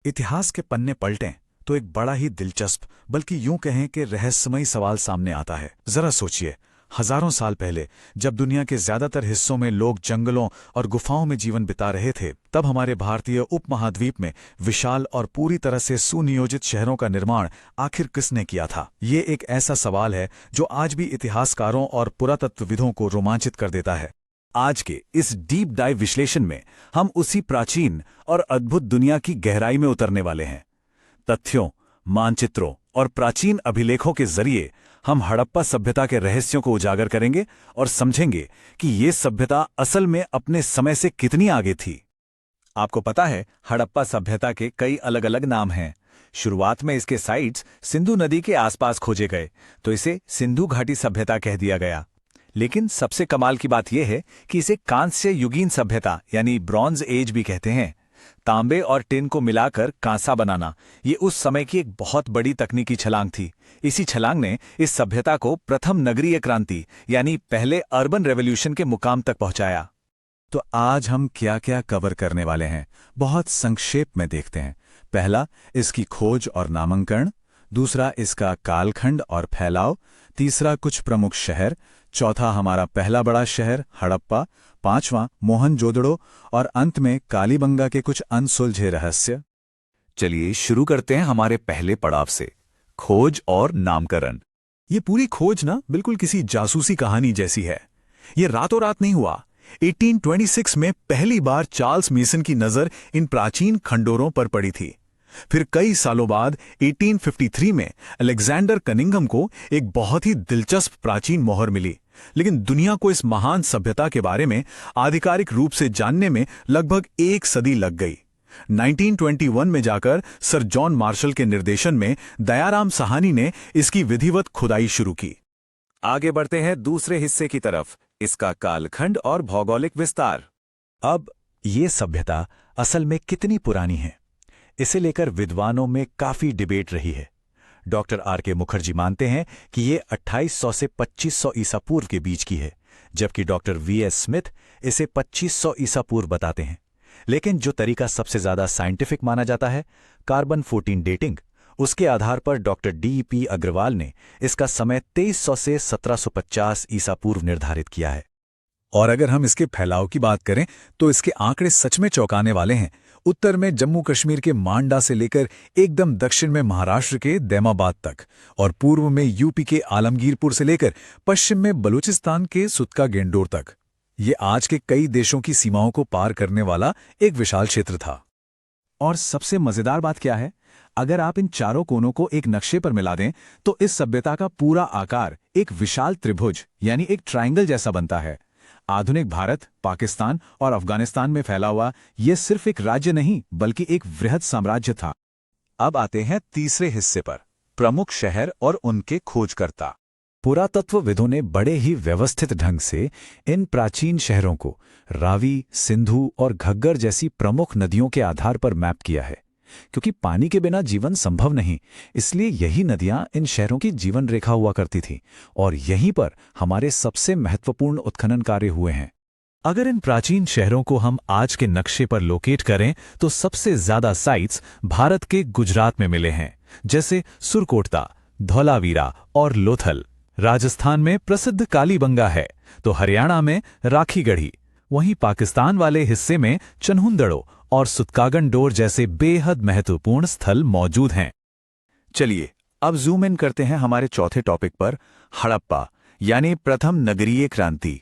इतिहास के पन्ने पलटें तो एक बड़ा ही दिलचस्प बल्कि यूं कहें कि रहस्यमयी सवाल सामने आता है। जरा सोचिए, हजारों साल पहले जब दुनिया के ज्यादातर हिस्सों में लोग जंगलों और गुफाओं में जीवन बिता रहे थे, तब हमारे भारतीय उपमहाद्वीप में विशाल और पूरी तरह से सुनियोजित शहरों का निर्माण आखिर किसने किया था? ये एक ऐसा सवाल है जो आज भी इतिहासकारों और पुरातत्वविदों को रोमांचित कर देता है। आज के इस डीप डाइव विश्लेषण में हम उसी प्राचीन और अद्भुत दुनिया की गहराई में उतरने वाले हैं। तथ्यों, मानचित्रों और प्राचीन अभिलेखों के जरिए हम हड़प्पा सभ्यता के रहस्यों को उजागर करेंगे और समझेंगे कि ये सभ्यता असल में अपने समय से कितनी आगे थी। आपको पता है, हड़प्पा सभ्यता के कई अलग अलग नाम हैं। शुरुआत में इसके साइट्स सिंधु नदी के आसपास खोजे गए, तो इसे सिंधु घाटी सभ्यता कह दिया गया। लेकिन सबसे कमाल की बात यह है कि इसे कांस्य युगीन सभ्यता यानी ब्रॉन्ज एज भी कहते हैं। तांबे और टिन को मिलाकर कांसा बनाना, ये उस समय की एक बहुत बड़ी तकनीकी छलांग थी। इसी छलांग ने इस सभ्यता को प्रथम नगरीय क्रांति यानी पहले अर्बन रेवोल्यूशन के मुकाम तक पहुंचाया। तो आज हम क्या क्या कवर करने वाले हैं, बहुत संक्षेप में देखते हैं। पहला, इसकी खोज और नामांकन। दूसरा, इसका कालखंड और फैलाव। तीसरा, कुछ प्रमुख शहर। चौथा, हमारा पहला बड़ा शहर हड़प्पा। पांचवां, मोहनजोदड़ो। और अंत में कालीबंगा के कुछ अनसुलझे रहस्य। चलिए शुरू करते हैं हमारे पहले पड़ाव से, खोज और नामकरण। ये पूरी खोज ना बिल्कुल किसी जासूसी कहानी जैसी है। ये रातों रात नहीं हुआ। 1826 में पहली बार चार्ल्स मेसन की नजर इन प्राचीन खंडोरों पर पड़ी थी। फिर कई सालों बाद 1853 में अलेक्जेंडर कनिंघम को एक बहुत ही दिलचस्प प्राचीन मोहर मिली। लेकिन दुनिया को इस महान सभ्यता के बारे में आधिकारिक रूप से जानने में लगभग एक सदी लग गई। 1921 में जाकर सर जॉन मार्शल के निर्देशन में दयाराम साहनी ने इसकी विधिवत खुदाई शुरू की। आगे बढ़ते हैं दूसरे हिस्से की तरफ, इसका कालखंड और भौगोलिक विस्तार। अब ये सभ्यता असल में कितनी पुरानी है, इसे लेकर विद्वानों में काफी डिबेट रही है। Doctor R K. मुखर्जी मानते हैं कि ये 2800 से 2500 ईसा पूर्व के बीच की है, जबकि डॉक्टर वी.एस. स्मिथ इसे 2500 ईसा पूर्व बताते हैं। लेकिन जो तरीका सबसे ज्यादा साइंटिफिक माना जाता है, कार्बन 14 डेटिंग, उसके आधार पर डॉक्टर डी.पी. अग्रवाल ने इसका समय 2300 से 1750 ईसा पूर्व निर्धारित किया है। और अगर हम इसके फैलाव की बात करें तो इसके आंकड़े सच में चौंकाने वाले हैं। उत्तर में जम्मू कश्मीर के मांडा से लेकर एकदम दक्षिण में महाराष्ट्र के दैमाबाद तक, और पूर्व में यूपी के आलमगीरपुर से लेकर पश्चिम में बलूचिस्तान के सुतका गेंडोर तक। ये आज के कई देशों की सीमाओं को पार करने वाला एक विशाल क्षेत्र था। और सबसे मजेदार बात क्या है, अगर आप इन चारों कोनों को एक नक्शे पर मिला दें तो इस सभ्यता का पूरा आकार एक विशाल त्रिभुज यानी एक ट्रायंगल जैसा बनता है। आधुनिक भारत, पाकिस्तान और अफगानिस्तान में फैला हुआ यह सिर्फ एक राज्य नहीं बल्कि एक वृहद साम्राज्य था। अब आते हैं तीसरे हिस्से पर, प्रमुख शहर और उनके खोजकर्ता। पुरातत्वविदों ने बड़े ही व्यवस्थित ढंग से इन प्राचीन शहरों को रावी, सिंधु और घग्गर जैसी प्रमुख नदियों के आधार पर मैप किया है। क्योंकि पानी के बिना जीवन संभव नहीं, इसलिए यही नदियां इन शहरों की जीवन रेखा हुआ करती थीं, और यहीं पर हमारे सबसे महत्वपूर्ण उत्खनन कार्य हुए हैं। अगर इन प्राचीन शहरों को हम आज के नक्शे पर लोकेट करें तो सबसे ज्यादा साइट्स भारत के गुजरात में मिले हैं, जैसे सुरकोटता, धौलावीरा और लोथल। राजस्थान में प्रसिद्ध कालीबंगा है, तो हरियाणा में राखीगढ़ी। वहीं पाकिस्तान वाले हिस्से में चन्हुंदड़ो और सुतकागन-डोर जैसे बेहद महत्वपूर्ण स्थल मौजूद हैं। चलिए अब जूम इन करते हैं हमारे चौथे टॉपिक पर, हड़प्पा यानी प्रथम नगरीय क्रांति।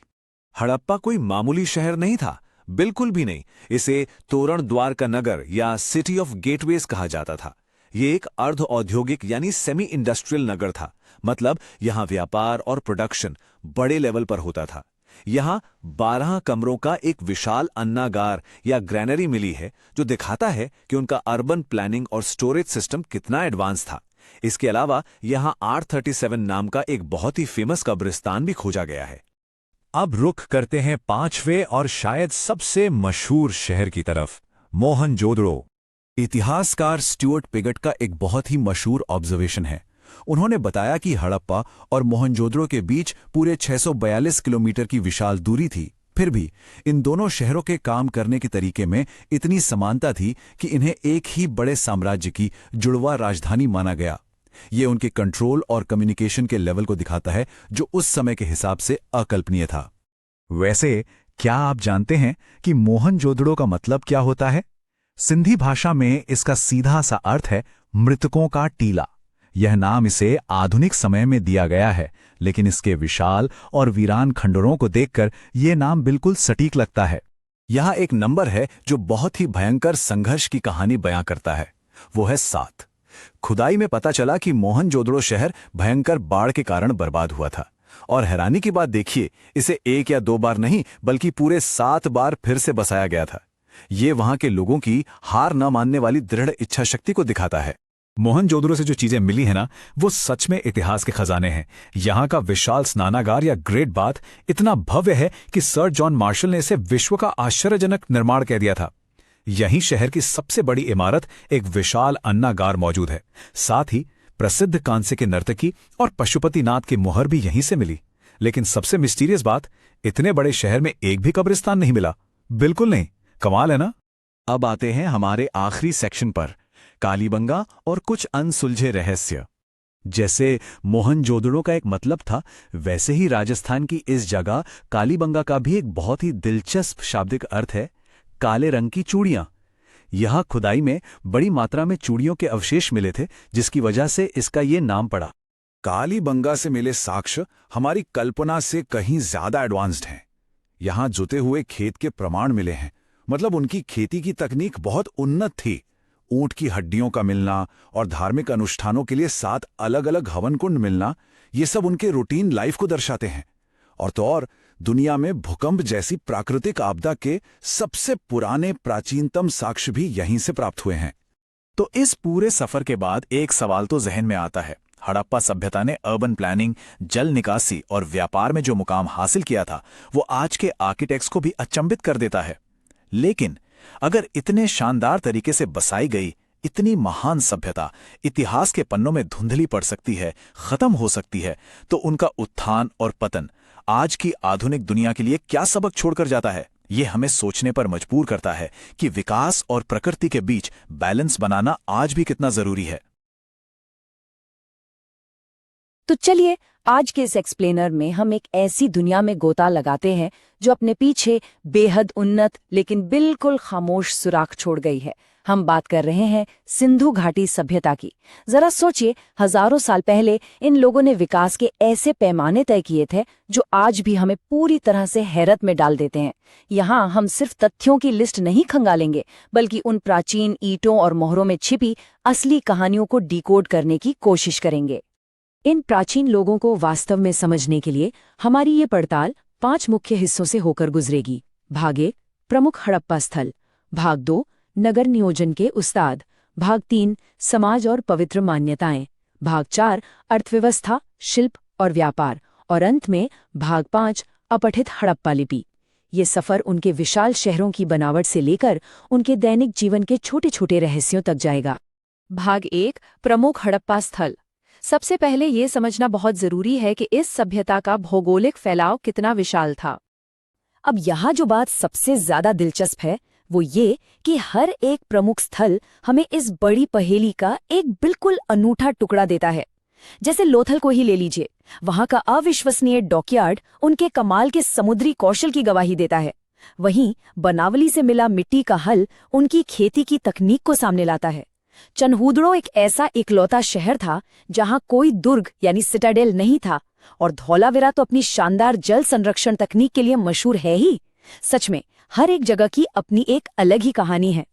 हड़प्पा कोई मामूली शहर नहीं था, बिल्कुल भी नहीं। इसे तोरण द्वार का नगर या सिटी ऑफ गेटवेज कहा जाता था। ये एक अर्ध औद्योगिक यानी सेमी इंडस्ट्रियल नगर था, मतलब यहां व्यापार और प्रोडक्शन बड़े लेवल पर होता था। यहां 12 कमरों का एक विशाल अन्नागार या ग्रैनरी मिली है, जो दिखाता है कि उनका अर्बन प्लानिंग और स्टोरेज सिस्टम कितना एडवांस था। इसके अलावा यहां R37 नाम का एक बहुत ही फेमस कब्रिस्तान भी खोजा गया है। अब रुख करते हैं पांचवें और शायद सबसे मशहूर शहर की तरफ, मोहनजोदड़ो। इतिहासकार स्टुअर्ट पिगट का एक बहुत ही मशहूर ऑब्जर्वेशन है। उन्होंने बताया कि हड़प्पा और मोहनजोदड़ो के बीच पूरे 642 किलोमीटर की विशाल दूरी थी। फिर भी इन दोनों शहरों के काम करने के तरीके में इतनी समानता थी कि इन्हें एक ही बड़े साम्राज्य की जुड़वा राजधानी माना गया। ये उनके कंट्रोल और कम्युनिकेशन के लेवल को दिखाता है जो उस समय के हिसाब से अकल्पनीय था। वैसे क्या आप जानते हैं कि मोहनजोदड़ो का मतलब क्या होता है? सिंधी भाषा में इसका सीधा सा अर्थ है मृतकों का टीला। यह नाम इसे आधुनिक समय में दिया गया है, लेकिन इसके विशाल और वीरान खंडरों को देखकर यह नाम बिल्कुल सटीक लगता है। यहाँ एक नंबर है जो बहुत ही भयंकर संघर्ष की कहानी बयां करता है, वो है 7। खुदाई में पता चला कि मोहनजोदड़ो शहर भयंकर बाढ़ के कारण बर्बाद हुआ था, और हैरानी की बात देखिए, इसे 1 या 2 बार नहीं बल्कि पूरे 7 बार फिर से बसाया गया था। ये वहां के लोगों की हार न मानने वाली दृढ़ इच्छा शक्ति को दिखाता है। मोहनजोदड़ो से जो चीजें मिली है ना, वो सच में इतिहास के खजाने हैं। यहाँ का विशाल स्नानागार या ग्रेट बाथ इतना भव्य है कि सर जॉन मार्शल ने इसे विश्व का आश्चर्यजनक निर्माण कह दिया था। यहीं शहर की सबसे बड़ी इमारत एक विशाल अन्नागार मौजूद है। साथ ही प्रसिद्ध कांसे के नर्तकी और पशुपतिनाथ की मुहर भी यहीं से मिली। लेकिन सबसे मिस्टीरियस बात, इतने बड़े शहर में एक भी कब्रिस्तान नहीं मिला। बिल्कुल नहीं। कमाल है ना। अब आते हैं हमारे आखिरी सेक्शन पर, कालीबंगा और कुछ अनसुलझे रहस्य। जैसे मोहनजोदड़ो का एक मतलब था, वैसे ही राजस्थान की इस जगह कालीबंगा का भी एक बहुत ही दिलचस्प शाब्दिक अर्थ है, काले रंग की चूड़ियां। यहां खुदाई में बड़ी मात्रा में चूड़ियों के अवशेष मिले थे, जिसकी वजह से इसका ये नाम पड़ा। कालीबंगा से मिले साक्ष्य हमारी कल्पना से कहीं ज्यादा एडवांस्ड हैं। यहां जुते हुए खेत के प्रमाण मिले हैं, मतलब उनकी खेती की तकनीक बहुत उन्नत थी। ऊंट की हड्डियों का मिलना और धार्मिक अनुष्ठानों के लिए 7 अलग-अलग हवन कुंड मिलना, ये सब उनके रूटीन लाइफ को दर्शाते हैं। और तो और, दुनिया में भूकंप जैसी प्राकृतिक आपदा के सबसे पुराने प्राचीनतम साक्ष्य भी यहीं से प्राप्त हुए हैं। तो इस पूरे सफर के बाद एक सवाल तो जहन में आता है। हड़प्पा सभ्यता ने अर्बन प्लानिंग, जल निकासी और व्यापार में जो मुकाम हासिल किया था, वो आज के आर्किटेक्ट्स को भी अचंभित कर देता है। लेकिन अगर इतने शानदार तरीके से बसाई गई इतनी महान सभ्यता इतिहास के पन्नों में धुंधली पड़ सकती है, खत्म हो सकती है, तो उनका उत्थान और पतन आज की आधुनिक दुनिया के लिए क्या सबक छोड़कर जाता है? ये हमें सोचने पर मजबूर करता है कि विकास और प्रकृति के बीच बैलेंस बनाना आज भी कितना जरूरी है। तो चलिए, आज के इस एक्सप्लेनर में हम एक ऐसी दुनिया में गोता लगाते हैं जो अपने पीछे बेहद उन्नत लेकिन बिल्कुल खामोश सुराख छोड़ गई है। हम बात कर रहे हैं सिंधु घाटी सभ्यता की। जरा सोचिए, हजारों साल पहले इन लोगों ने विकास के ऐसे पैमाने तय किए थे जो आज भी हमें पूरी तरह से हैरत में डाल देते हैं। यहाँ हम सिर्फ तथ्यों की लिस्ट नहीं खंगालेंगे, बल्कि उन प्राचीन ईंटों और मोहरों में छिपी असली कहानियों को डिकोड करने की कोशिश करेंगे। इन प्राचीन लोगों को वास्तव में समझने के लिए हमारी ये पड़ताल 5 मुख्य हिस्सों से होकर गुजरेगी। भाग 1, प्रमुख हड़प्पा स्थल। भाग 2, नगर नियोजन के उस्ताद। भाग 3, समाज और पवित्र मान्यताएं। भाग 4, अर्थव्यवस्था, शिल्प और व्यापार। और अंत में भाग 5, अपठित हड़प्पा लिपि। ये सफर उनके विशाल शहरों की बनावट से लेकर उनके दैनिक जीवन के छोटे छोटे रहस्यों तक जाएगा। भाग 1, प्रमुख हड़प्पा स्थल। सबसे पहले ये समझना बहुत जरूरी है कि इस सभ्यता का भौगोलिक फैलाव कितना विशाल था। अब यहाँ जो बात सबसे ज्यादा दिलचस्प है वो ये कि हर एक प्रमुख स्थल हमें इस बड़ी पहेली का एक बिल्कुल अनूठा टुकड़ा देता है। जैसे लोथल को ही ले लीजिए, वहां का अविश्वसनीय डॉकयार्ड उनके कमाल के समुद्री कौशल की गवाही देता है। वहीं बनावली से मिला मिट्टी का हल उनकी खेती की तकनीक को सामने लाता है। चनहूदड़ो एक ऐसा इकलौता शहर था जहां कोई दुर्ग यानी सिटाडेल नहीं था, और धौलावीरा तो अपनी शानदार जल संरक्षण तकनीक के लिए मशहूर है ही। सच में हर एक जगह की अपनी एक अलग ही कहानी है।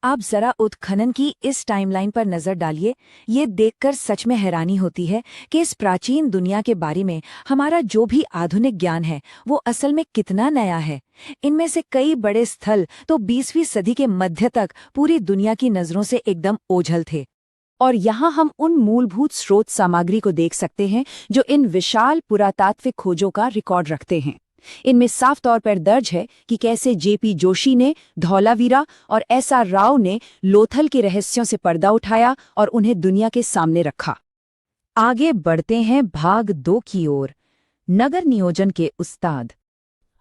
आप जरा उत्खनन की इस टाइमलाइन पर नजर डालिए। ये देखकर सच में हैरानी होती है कि इस प्राचीन दुनिया के बारे में हमारा जो भी आधुनिक ज्ञान है वो असल में कितना नया है। इनमें से कई बड़े स्थल तो 20वीं सदी के मध्य तक पूरी दुनिया की नजरों से एकदम ओझल थे। और यहाँ हम उन मूलभूत स्रोत सामग्री को देख सकते हैं जो इन विशाल पुरातात्विक खोजों का रिकॉर्ड रखते हैं। इनमें साफ तौर पर दर्ज है कि कैसे जेपी जोशी ने धौलावीरा और एसआर राव ने लोथल के रहस्यों से पर्दा उठाया और उन्हें दुनिया के सामने रखा। आगे बढ़ते हैं भाग 2 की ओर, नगर नियोजन के उस्ताद।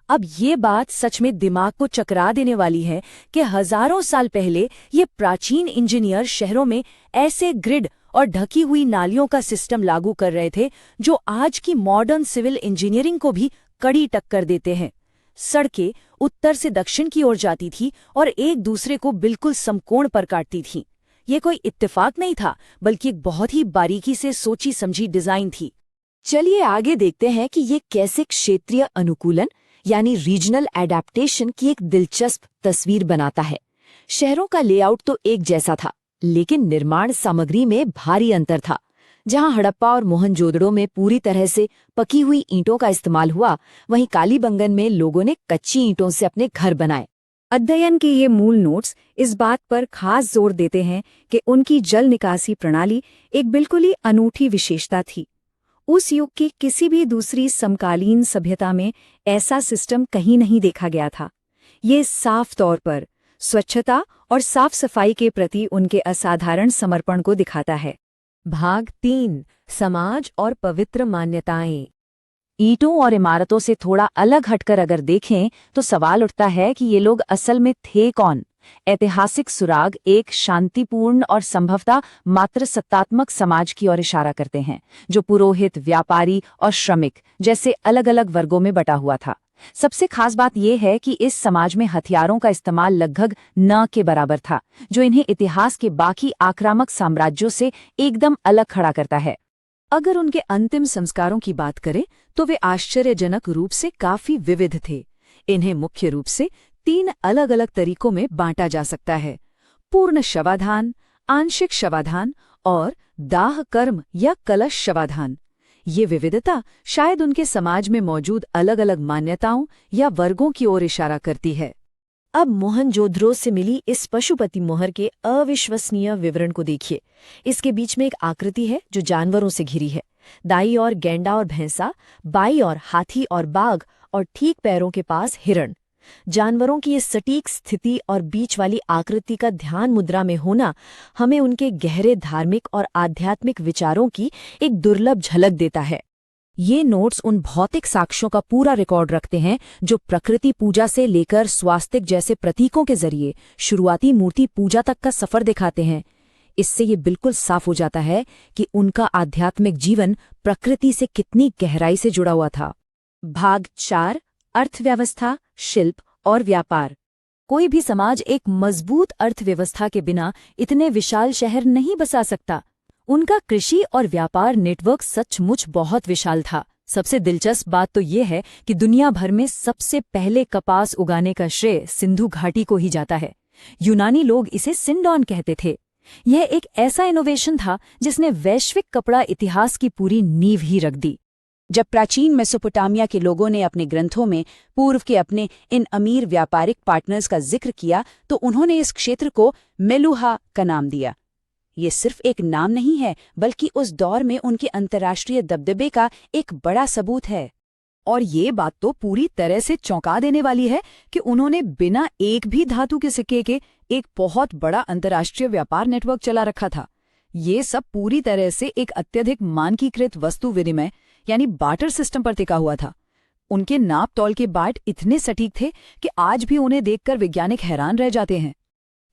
अब ये बात सच में दिमाग को चकरा देने वाली है कि हजारों साल पहले ये प्राचीन इंजीनियर शहरों में ऐसे ग्रिड और ढकी हुई नालियों का सिस्टम लागू कर रहे थे जो आज की मॉडर्न सिविल इंजीनियरिंग को भी कड़ी टक्कर देते हैं। सड़कें उत्तर से दक्षिण की ओर जाती थी और एक दूसरे को बिल्कुल समकोण पर काटती थीं। ये कोई इत्तेफाक नहीं था, बल्कि एक बहुत ही बारीकी से सोची समझी डिजाइन थी। चलिए आगे देखते हैं कि ये कैसे क्षेत्रीय अनुकूलन यानी रीजनल एडेप्टेशन की एक दिलचस्प तस्वीर बनाता है। शहरों का लेआउट तो एक जैसा था, लेकिन निर्माण सामग्री में भारी अंतर था। जहां हड़प्पा और मोहनजोदड़ो में पूरी तरह से पकी हुई ईंटों का इस्तेमाल हुआ, वहीं कालीबंगन में लोगों ने कच्ची ईंटों से अपने घर बनाए। अध्ययन के ये मूल नोट्स इस बात पर खास जोर देते हैं कि उनकी जल निकासी प्रणाली एक बिल्कुल ही अनूठी विशेषता थी। उस युग की किसी भी दूसरी समकालीन सभ्यता में ऐसा सिस्टम कहीं नहीं देखा गया था। ये साफ तौर पर स्वच्छता और साफ सफाई के प्रति उनके असाधारण समर्पण को दिखाता है। भाग 3 समाज और पवित्र मान्यताएं। ईंटों और इमारतों से थोड़ा अलग हटकर अगर देखें तो सवाल उठता है कि ये लोग असल में थे कौन। ऐतिहासिक सुराग एक शांतिपूर्ण और संभवतः मात्र सत्तात्मक समाज की ओर इशारा करते हैं, जो पुरोहित, व्यापारी और श्रमिक जैसे अलग अलग वर्गों में बटा हुआ था। सबसे खास बात यह है कि इस समाज में हथियारों का इस्तेमाल लगभग न के बराबर था, जो इन्हें इतिहास के बाकी आक्रामक साम्राज्यों से एकदम अलग खड़ा करता है। अगर उनके अंतिम संस्कारों की बात करें तो वे आश्चर्यजनक रूप से काफी विविध थे। इन्हें मुख्य रूप से 3 अलग अलग तरीकों में बांटा जा सकता है: पूर्ण शवाधान, आंशिक शवाधान और दाह कर्म या कलश शवाधान। ये विविधता शायद उनके समाज में मौजूद अलग अलग मान्यताओं या वर्गों की ओर इशारा करती है। अब मोहनजोदड़ो से मिली इस पशुपति मोहर के अविश्वसनीय विवरण को देखिए। इसके बीच में एक आकृति है जो जानवरों से घिरी है। दाईं ओर गैंडा और भैंसा, बाईं ओर हाथी और बाघ और ठीक पैरों के पास हिरण। जानवरों की ये सटीक स्थिति और बीच वाली आकृति का ध्यान मुद्रा में होना हमें उनके गहरे धार्मिक और आध्यात्मिक विचारों की एक दुर्लभ झलक देता है। ये नोट्स उन भौतिक साक्ष्यों का पूरा रिकॉर्ड रखते हैं जो प्रकृति पूजा से लेकर स्वास्तिक जैसे प्रतीकों के जरिए शुरुआती मूर्ति पूजा तक का सफर दिखाते हैं। इससे ये बिल्कुल साफ हो जाता है कि उनका आध्यात्मिक जीवन प्रकृति से कितनी गहराई से जुड़ा हुआ था। भाग 4 अर्थव्यवस्था, शिल्प और व्यापार। कोई भी समाज एक मजबूत अर्थव्यवस्था के बिना इतने विशाल शहर नहीं बसा सकता। उनका कृषि और व्यापार नेटवर्क सचमुच बहुत विशाल था। सबसे दिलचस्प बात तो ये है कि दुनिया भर में सबसे पहले कपास उगाने का श्रेय सिंधु घाटी को ही जाता है। यूनानी लोग इसे सिंडॉन कहते थे। यह एक ऐसा इनोवेशन था जिसने वैश्विक कपड़ा इतिहास की पूरी नींव ही रख दी। जब प्राचीन मेसोपोटामिया के लोगों ने अपने ग्रंथों में पूर्व के अपने इन अमीर व्यापारिक पार्टनर्स का जिक्र किया तो उन्होंने इस क्षेत्र को मेलुहा का नाम दिया। ये सिर्फ एक नाम नहीं है, बल्कि उस दौर में उनके अंतर्राष्ट्रीय दबदबे का एक बड़ा सबूत है। और ये बात तो पूरी तरह से चौंका देने वाली है कि उन्होंने बिना एक भी धातु के सिक्के के एक बहुत बड़ा अंतर्राष्ट्रीय व्यापार नेटवर्क चला रखा था। ये सब पूरी तरह से एक अत्यधिक मानकीकृत वस्तु विनिमय यानी बार्टर सिस्टम पर टिका हुआ था। उनके नाप तौल के बाट इतने सटीक थे कि आज भी उन्हें देखकर वैज्ञानिक हैरान रह जाते हैं।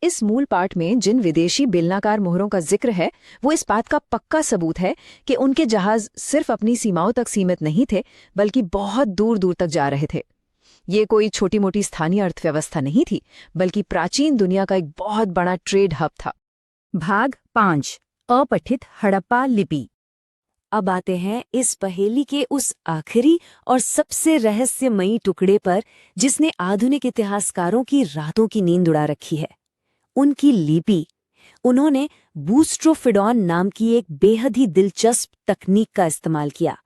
इस मूल पाठ में जिन विदेशी बेलनाकार मोहरों का जिक्र है, वो इस बात का पक्का सबूत है कि उनके जहाज सिर्फ अपनी सीमाओं तक सीमित नहीं थे, बल्कि बहुत दूर दूर तक जा रहे थे। ये कोई छोटी मोटी स्थानीय अर्थव्यवस्था नहीं थी, बल्कि प्राचीन दुनिया का एक बहुत बड़ा ट्रेड हब था। भाग 5 अपठित हड़प्पा लिपि। अब आते हैं इस पहेली के उस आखिरी और सबसे रहस्यमयी टुकड़े पर जिसने आधुनिक इतिहासकारों की रातों की नींद उड़ा रखी है, उनकी लिपि। उन्होंने बूस्ट्रोफिडॉन नाम की एक बेहद ही दिलचस्प तकनीक का इस्तेमाल किया।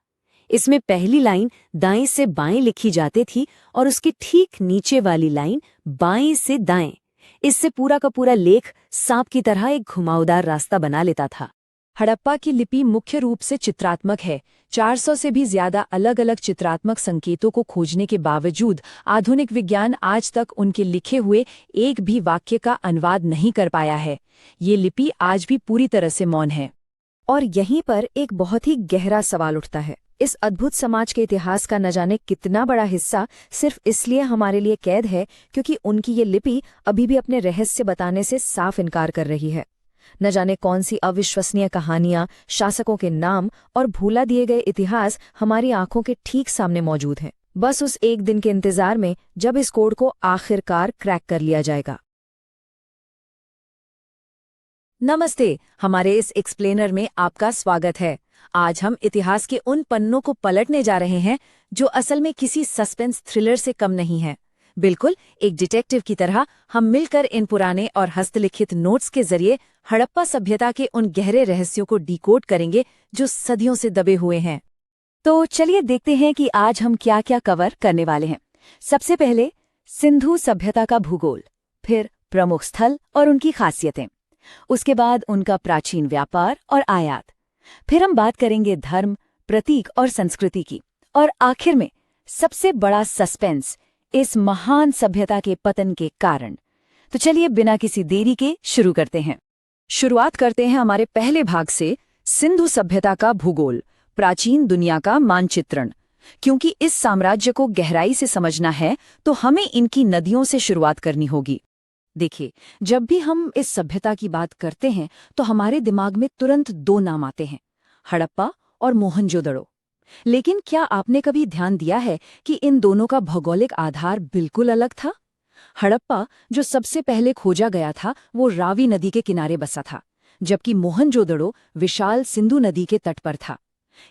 इसमें पहली लाइन दाएं से बाएं लिखी जाती थी और उसके ठीक नीचे वाली लाइन बाएं से दाएं। इससे पूरा का पूरा लेख सांप की तरह एक घुमावदार रास्ता बना लेता था। हड़प्पा की लिपि मुख्य रूप से चित्रात्मक है। 400 से भी ज्यादा अलग अलग चित्रात्मक संकेतों को खोजने के बावजूद आधुनिक विज्ञान आज तक उनके लिखे हुए एक भी वाक्य का अनुवाद नहीं कर पाया है। ये लिपि आज भी पूरी तरह से मौन है। और यहीं पर एक बहुत ही गहरा सवाल उठता है। इस अद्भुत समाज के इतिहास का न जाने कितना बड़ा हिस्सा सिर्फ इसलिए हमारे लिए कैद है क्योंकि उनकी ये लिपि अभी भी अपने रहस्य बताने से साफ इनकार कर रही है। न जाने कौन सी अविश्वसनीय कहानियां, शासकों के नाम और भूला दिए गए इतिहास हमारी आंखों के ठीक सामने मौजूद हैं। बस उस एक दिन के इंतजार में जब इस कोड को आखिरकार क्रैक कर लिया जाएगा। नमस्ते, हमारे इस एक्सप्लेनर में आपका स्वागत है। आज हम इतिहास के उन पन्नों को पलटने जा रहे हैं जो असल में किसी सस्पेंस थ्रिलर से कम नहीं है। बिल्कुल एक डिटेक्टिव की तरह हम मिलकर इन पुराने और हस्तलिखित नोट्स के जरिए हड़प्पा सभ्यता के उन गहरे रहस्यों को डिकोड करेंगे जो सदियों से दबे हुए हैं। तो चलिए देखते हैं कि आज हम क्या क्या कवर करने वाले हैं। सबसे पहले सिंधु सभ्यता का भूगोल, फिर प्रमुख स्थल और उनकी खासियतें, उसके बाद उनका प्राचीन व्यापार और आयात, फिर हम बात करेंगे धर्म, प्रतीक और संस्कृति की, और आखिर में सबसे बड़ा सस्पेंस, इस महान सभ्यता के पतन के कारण। तो चलिए बिना किसी देरी के शुरू करते हैं। शुरुआत करते हैं हमारे पहले भाग से, सिंधु सभ्यता का भूगोल, प्राचीन दुनिया का मानचित्रण। क्योंकि इस साम्राज्य को गहराई से समझना है तो हमें इनकी नदियों से शुरुआत करनी होगी। देखिए, जब भी हम इस सभ्यता की बात करते हैं तो हमारे दिमाग में तुरंत दो नाम आते हैं, हड़प्पा और मोहनजोदड़ो। लेकिन क्या आपने कभी ध्यान दिया है कि इन दोनों का भौगोलिक आधार बिल्कुल अलग था? हड़प्पा जो सबसे पहले खोजा गया था वो रावी नदी के किनारे बसा था, जबकि मोहनजोदड़ो विशाल सिंधु नदी के तट पर था।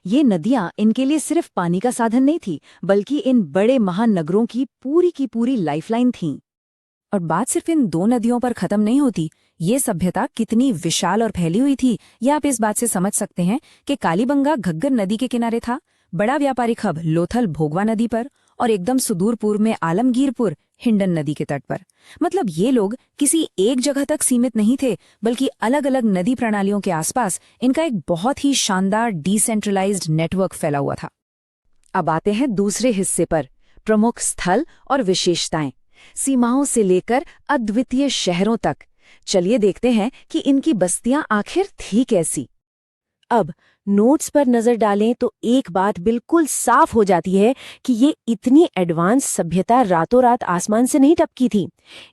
ये नदियां इनके लिए सिर्फ पानी का साधन नहीं थी, बल्कि इन बड़े महानगरों की पूरी लाइफलाइन थीं। और बात सिर्फ इन दो नदियों पर खत्म नहीं होती। ये सभ्यता कितनी विशाल और फैली हुई थी यह आप इस बात से समझ सकते हैं कि कालीबंगा घग्गर नदी के किनारे था, बड़ा व्यापारिक हब लोथल भोगवा नदी पर, और एकदम सुदूर पूर्व में आलमगीरपुर हिंडन नदी के तट पर। मतलब ये लोग किसी एक जगह तक सीमित नहीं थे, बल्कि अलग अलग नदी प्रणालियों के आसपास इनका एक बहुत ही शानदार डिसेंट्रलाइज्ड नेटवर्क फैला हुआ था। अब आते हैं दूसरे हिस्से पर, प्रमुख स्थल और विशेषताएं, सीमाओं से लेकर अद्वितीय शहरों तक। चलिए देखते हैं कि इनकी बस्तियां आखिर थी कैसी। अब नोट्स पर नजर डालें तो एक बात बिल्कुल साफ हो जाती है कि ये इतनी एडवांस सभ्यता रातों रात आसमान से नहीं टपकी थी।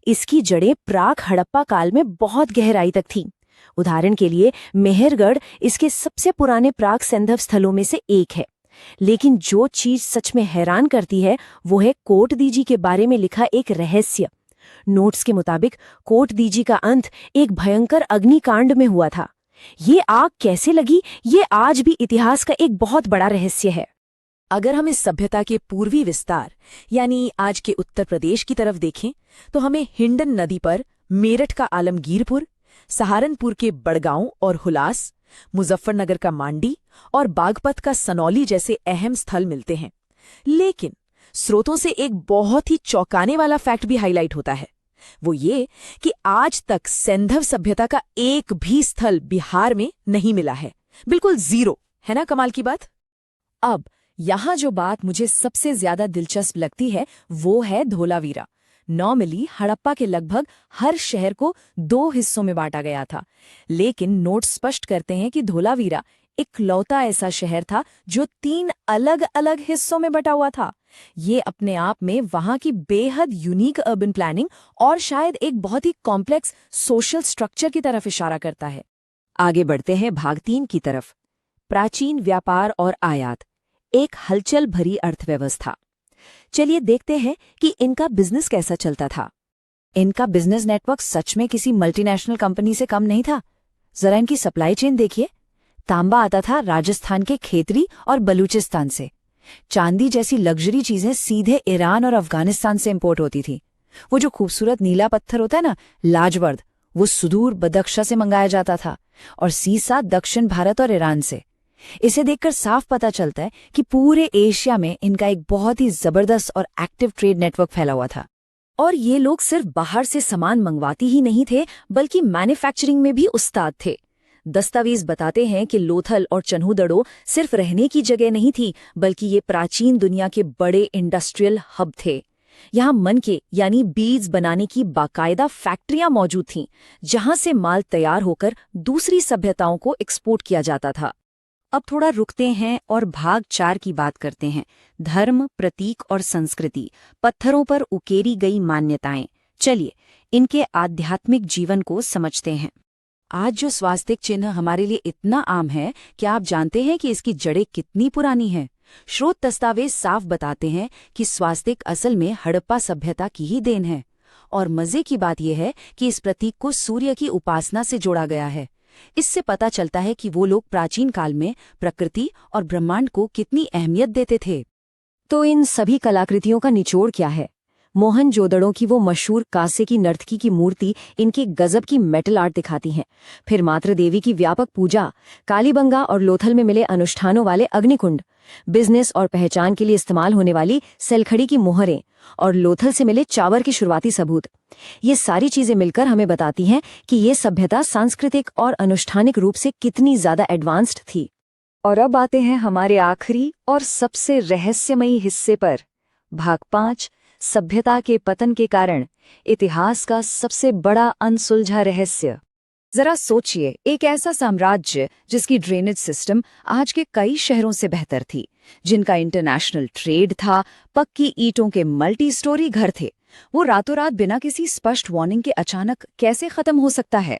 इसकी जड़ें प्राक हड़प्पा काल में बहुत गहराई तक थीं। उदाहरण के लिए मेहरगढ़ इसके सबसे पुराने प्राक सैंधव स्थलों में से एक है। लेकिन जो चीज सच में हैरान करती है वो है कोटदीजी के बारे में लिखा एक रहस्य। नोट्स के मुताबिक कोटदीजी का अंत एक भयंकर अग्निकांड में हुआ था। ये आग कैसे लगी, ये आज भी इतिहास का एक बहुत बड़ा रहस्य है। अगर हम इस सभ्यता के पूर्वी विस्तार यानी आज के उत्तर प्रदेश की तरफ देखें तो हमें हिंडन नदी पर मेरठ का आलमगीरपुर, सहारनपुर के बड़गांव और हुलास, मुजफ्फरनगर का मांडी और बागपत का सनौली जैसे अहम स्थल मिलते हैं। लेकिन स्रोतों से एक बहुत ही चौंकाने वाला फैक्ट भी हाईलाइट होता है, वो ये कि आज तक सैंधव सभ्यता का एक भी स्थल बिहार में नहीं मिला है। बिल्कुल जीरो, है ना कमाल की बात। अब यहां जो बात मुझे सबसे ज्यादा दिलचस्प लगती है वो है धोलावीरा। नॉर्मली हड़प्पा के लगभग हर शहर को दो हिस्सों में बांटा गया था, लेकिन नोट स्पष्ट करते हैं कि धोलावीरा इकलौता ऐसा शहर था जो 3 अलग अलग हिस्सों में बटा हुआ था। ये अपने आप में वहां की बेहद यूनिक अर्बन प्लानिंग और शायद एक बहुत ही कॉम्प्लेक्स सोशल स्ट्रक्चर की तरफ इशारा करता है। आगे बढ़ते हैं भाग 3 की तरफ, प्राचीन व्यापार और आयात, एक हलचल भरी अर्थव्यवस्था। चलिए देखते हैं कि इनका बिजनेस कैसा चलता था। इनका बिजनेस नेटवर्क सच में किसी मल्टीनेशनल कंपनी से कम नहीं था। जरा इनकी सप्लाई चेन देखिए। तांबा आता था राजस्थान के खेतरी और बलूचिस्तान से। चांदी जैसी लग्जरी चीजें सीधे ईरान और अफगानिस्तान से इंपोर्ट होती थी। वो जो खूबसूरत नीला पत्थर होता है ना, लाजवर्द, वो सुदूर बदख्शा से मंगाया जाता था, और सीसा दक्षिण भारत और ईरान से। इसे देखकर साफ पता चलता है कि पूरे एशिया में इनका एक बहुत ही जबरदस्त और एक्टिव ट्रेड नेटवर्क फैला हुआ था। और ये लोग सिर्फ बाहर से सामान मंगवाती ही नहीं थे, बल्कि मैन्युफैक्चरिंग में भी उस्ताद थे। दस्तावेज बताते हैं कि लोथल और चन्हूदड़ो सिर्फ रहने की जगह नहीं थी, बल्कि ये प्राचीन दुनिया के बड़े इंडस्ट्रियल हब थे। यहाँ मनके यानी बीड्स बनाने की बाकायदा फैक्ट्रियां मौजूद थीं, जहां से माल तैयार होकर दूसरी सभ्यताओं को एक्सपोर्ट किया जाता था। अब थोड़ा रुकते हैं और भाग 4 की बात करते हैं। धर्म, प्रतीक और संस्कृति, पत्थरों पर उकेरी गई मान्यताएं। चलिए इनके आध्यात्मिक जीवन को समझते हैं। आज जो स्वास्तिक चिन्ह हमारे लिए इतना आम है, क्या आप जानते हैं कि इसकी जड़ें कितनी पुरानी हैं? स्रोत दस्तावेज साफ बताते हैं कि स्वास्तिक असल में हड़प्पा सभ्यता की ही देन है। और मजे की बात यह है कि इस प्रतीक को सूर्य की उपासना से जोड़ा गया है। इससे पता चलता है कि वो लोग प्राचीन काल में प्रकृति और ब्रह्मांड को कितनी अहमियत देते थे। तो इन सभी कलाकृतियों का निचोड़ क्या है? मोहनजोदड़ो की वो मशहूर कांसे की नर्तकी की मूर्ति इनकी गजब की मेटल आर्ट दिखाती हैं। फिर मातृ देवी की व्यापक पूजा, कालीबंगा और लोथल में मिले अनुष्ठानों वाले अग्निकुंड, बिजनेस और पहचान के लिए इस्तेमाल होने वाली सेलखड़ी की मोहरें और लोथल से मिले चावर के शुरुआती सबूत। ये सारी चीजें मिलकर हमें बताती हैं कि ये सभ्यता सांस्कृतिक और अनुष्ठानिक रूप से कितनी ज्यादा एडवांस्ड थी। और अब आते हैं हमारे आखिरी और सबसे रहस्यमयी हिस्से पर। भाग 5, सभ्यता के पतन के कारण इतिहास का सबसे बड़ा अनसुलझा रहस्य। जरा सोचिए, एक ऐसा साम्राज्य जिसकी ड्रेनेज सिस्टम आज के कई शहरों से बेहतर थी, जिनका इंटरनेशनल ट्रेड था, पक्की ईंटों के मल्टी स्टोरी घर थे, वो रातों रात बिना किसी स्पष्ट वार्निंग के अचानक कैसे खत्म हो सकता है?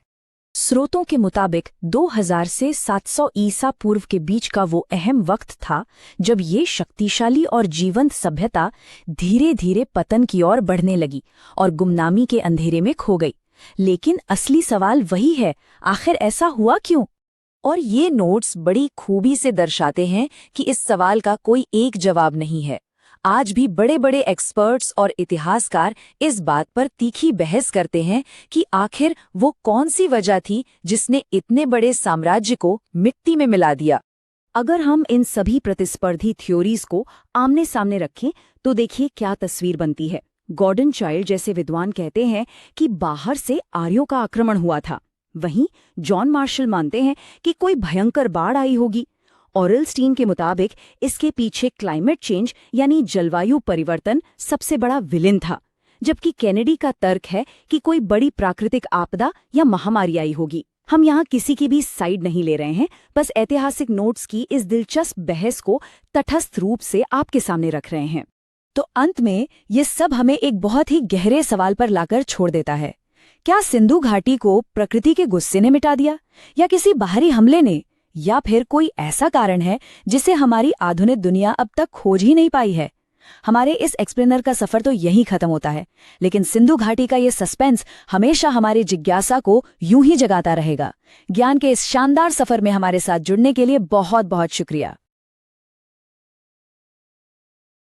स्रोतों के मुताबिक 2000 से 700 ईसा पूर्व के बीच का वो अहम वक्त था जब ये शक्तिशाली और जीवंत सभ्यता धीरे धीरे पतन की ओर बढ़ने लगी और गुमनामी के अंधेरे में खो गई। लेकिन असली सवाल वही है, आखिर ऐसा हुआ क्यों? और ये नोट्स बड़ी खूबी से दर्शाते हैं कि इस सवाल का कोई एक जवाब नहीं है। आज भी बड़े बड़े एक्सपर्ट्स और इतिहासकार इस बात पर तीखी बहस करते हैं कि आखिर वो कौन सी वजह थी जिसने इतने बड़े साम्राज्य को मिट्टी में मिला दिया। अगर हम इन सभी प्रतिस्पर्धी थ्योरीज को आमने सामने रखें तो देखिए क्या तस्वीर बनती है। गॉर्डन चाइल्ड जैसे विद्वान कहते हैं कि बाहर से आर्यों का आक्रमण हुआ था। वहीं जॉन मार्शल मानते हैं कि कोई भयंकर बाढ़ आई होगी। ऑरेलस्टीन के मुताबिक इसके पीछे क्लाइमेट चेंज यानी जलवायु परिवर्तन सबसे बड़ा विलेन था, जबकि केनेडी का तर्क है कि कोई बड़ी प्राकृतिक आपदा या महामारी आई होगी। हम यहाँ किसी की भी साइड नहीं ले रहे हैं, बस ऐतिहासिक नोट्स की इस दिलचस्प बहस को तटस्थ रूप से आपके सामने रख रहे हैं। तो अंत में ये सब हमें एक बहुत ही गहरे सवाल पर लाकर छोड़ देता है। क्या सिंधु घाटी को प्रकृति के गुस्से ने मिटा दिया, या किसी बाहरी हमले ने, या फिर कोई ऐसा कारण है जिसे हमारी आधुनिक दुनिया अब तक खोज ही नहीं पाई है? हमारे इस एक्सप्लेनर का सफर तो यहीं खत्म होता है, लेकिन सिंधु घाटी का ये सस्पेंस हमेशा हमारी जिज्ञासा को यूं ही जगाता रहेगा। ज्ञान के इस शानदार सफर में हमारे साथ जुड़ने के लिए बहुत बहुत शुक्रिया।